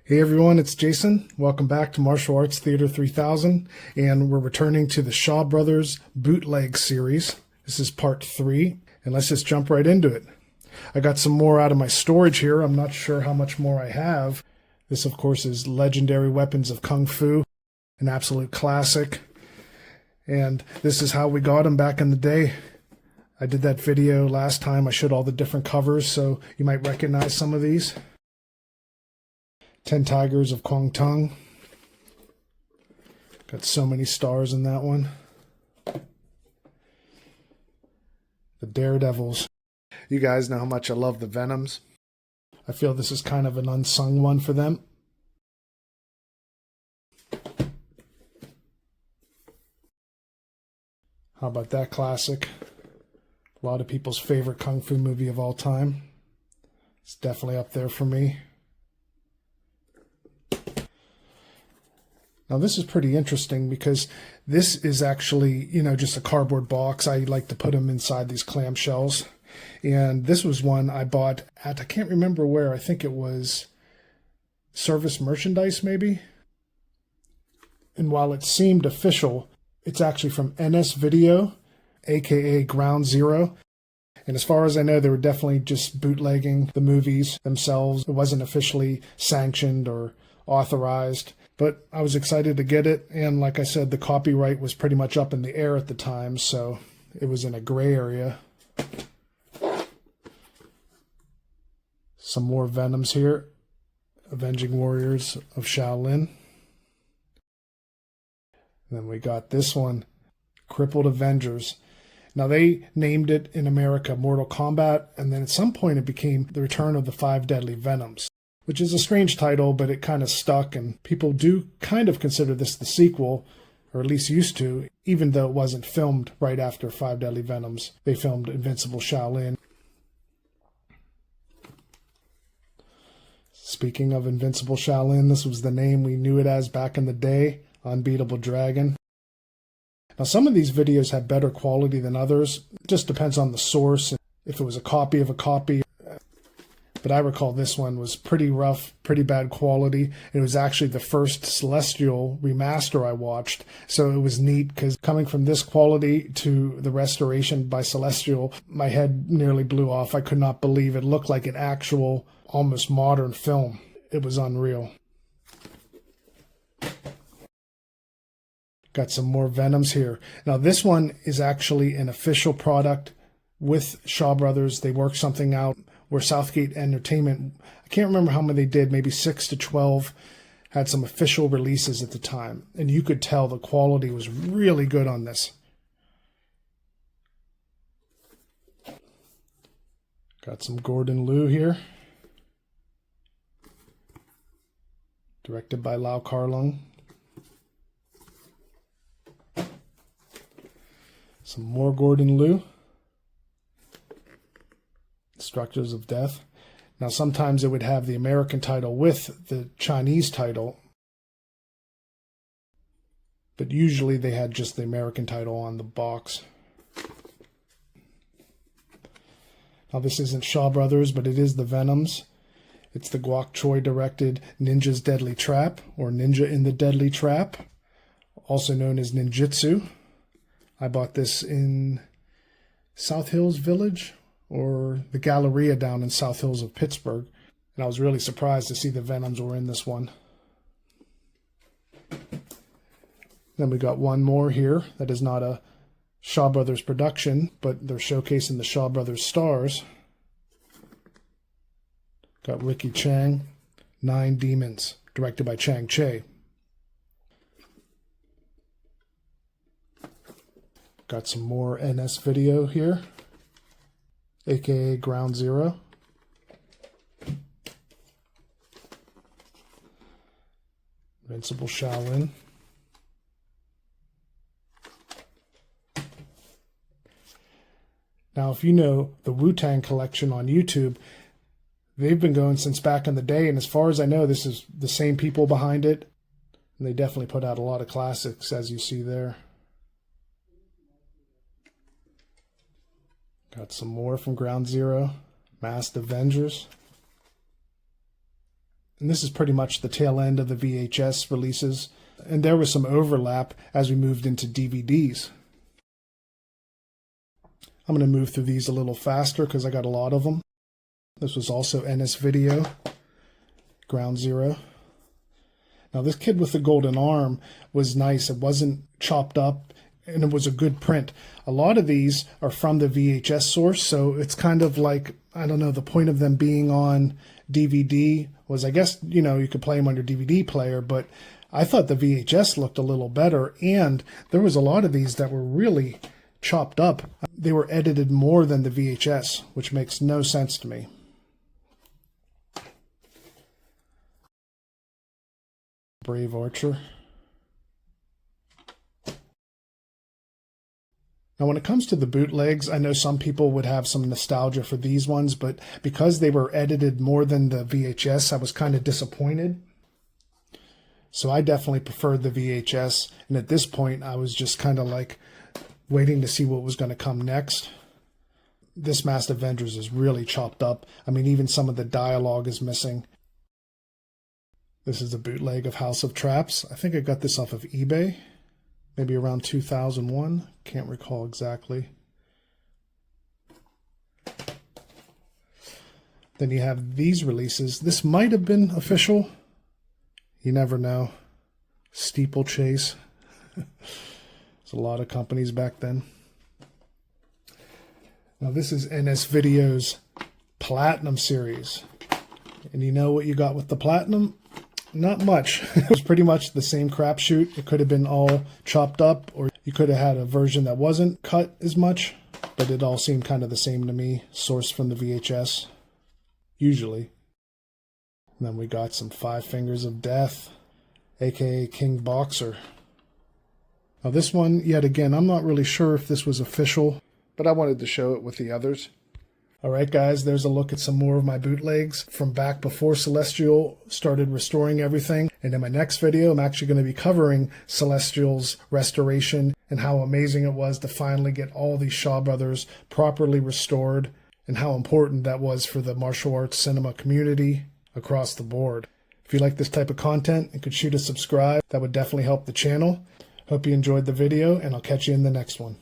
Hey everyone, it's Jason. Welcome back to Martial Arts Theater 3000, and we're returning to the Shaw Brothers Bootleg series. This is part 3, and let's just jump right into it. I got some more out of my storage here. I'm not sure how much more I have. This, of course, is Legendary Weapons of Kung Fu, an absolute classic. And this is how we got them back in the day. I did that video last time. I showed all the different covers, so you might recognize some of these. 10 Tigers of Kwang Tung. Got so many stars in that one. The Daredevils. You guys know how much I love the Venoms. I feel this is kind of an unsung one for them. How about that classic? A lot of people's favorite Kung Fu movie of all time. It's definitely up there for me. Now this is pretty interesting because this is actually, just a cardboard box. I like to put them inside these clamshells. And this was one I bought at, I can't remember where, I think it was Service Merchandise maybe. And while it seemed official, it's actually from NS Video, aka Ground Zero. And as far as I know, they were definitely just bootlegging the movies themselves. It wasn't officially sanctioned or authorized. But I was excited to get it, and like I said, the copyright was pretty much up in the air at the time, so it was in a gray area. Some more Venoms here. Avenging Warriors of Shaolin. And then we got this one, Crippled Avengers. Now they named it in America Mortal Kombat, and then at some point it became The Return of the Five Deadly Venoms, which is a strange title, but it kind of stuck, and people do kind of consider this the sequel, or at least used to, even though it wasn't filmed right after Five Deadly Venoms. They filmed Invincible Shaolin. Speaking of Invincible Shaolin, this was the name we knew it as back in the day, Unbeatable Dragon. Now some of these videos have better quality than others. It just depends on the source, if it was a copy of a copy. But I recall this one was pretty rough, pretty bad quality. It was actually the first Celestial Remaster I watched, so it was neat because coming from this quality to the restoration by Celestial, my head nearly blew off. I could not believe it looked like an actual, almost modern film. It was unreal. Got some more Venoms here. Now this one is actually an official product with Shaw Brothers. They worked something out where Southgate Entertainment, I can't remember how many they did, maybe 6 to 12, had some official releases at the time. And you could tell the quality was really good on this. Got some Gordon Liu here. Directed by Lau Kar-leung. Some more Gordon Liu. Structures of Death. Now sometimes it would have the American title with the Chinese title, but usually they had just the American title on the box. Now this isn't Shaw Brothers, but it is the Venoms. It's the Guok Choi directed Ninja's Deadly Trap, or Ninja in the Deadly Trap, also known as Ninjutsu. I bought this in South Hills Village, or the Galleria down in South Hills of Pittsburgh. And I was really surprised to see the Venoms were in this one. Then we got one more here that is not a Shaw Brothers production, but they're showcasing the Shaw Brothers stars. Got Ricky Chang, 9 Demons, directed by Chang Che. Got some more NS Video here, aka Ground Zero. Invincible Shaolin. Now, if you know the Wu-Tang collection on YouTube, they've been going since back in the day, and as far as I know, this is the same people behind it. And they definitely put out a lot of classics, as you see there. Got some more from Ground Zero. Masked Avengers. And this is pretty much the tail end of the VHS releases. And there was some overlap as we moved into DVDs. I'm going to move through these a little faster because I got a lot of them. This was also NS Video, Ground Zero. Now this Kid with the Golden Arm was nice. It wasn't chopped up and it was a good print. A lot of these are from the VHS source, so it's kind of like, I don't know, the point of them being on DVD was, I guess, you know, you could play them on your DVD player, but I thought the VHS looked a little better, and there was a lot of these that were really chopped up. They were edited more than the VHS, which makes no sense to me. Brave Archer. Now, when it comes to the bootlegs, I know some people would have some nostalgia for these ones, but because they were edited more than the VHS, I was kind of disappointed. So I definitely preferred the VHS, and at this point, I was just kind of like waiting to see what was going to come next. This Masked Avengers is really chopped up. I mean, even some of the dialogue is missing. This is the bootleg of House of Traps. I think I got this off of eBay. Maybe around 2001. Can't recall exactly. Then you have these releases. This might have been official. You never know. Steeplechase. There's a lot of companies back then. Now this is NS Video's Platinum series. And you know what you got with the Platinum? Not much. It was pretty much the same crapshoot. It could have been all chopped up, or you could have had a version that wasn't cut as much, but it all seemed kind of the same to me, sourced from the VHS, usually. And then we got some Five Fingers of Death, aka King Boxer. Now this one, yet again, I'm not really sure if this was official, but I wanted to show it with the others. Alright guys, there's a look at some more of my bootlegs from back before Celestial started restoring everything. And in my next video, I'm actually going to be covering Celestial's restoration and how amazing it was to finally get all these Shaw Brothers properly restored and how important that was for the martial arts cinema community across the board. If you like this type of content and could shoot a subscribe, that would definitely help the channel. Hope you enjoyed the video, and I'll catch you in the next one.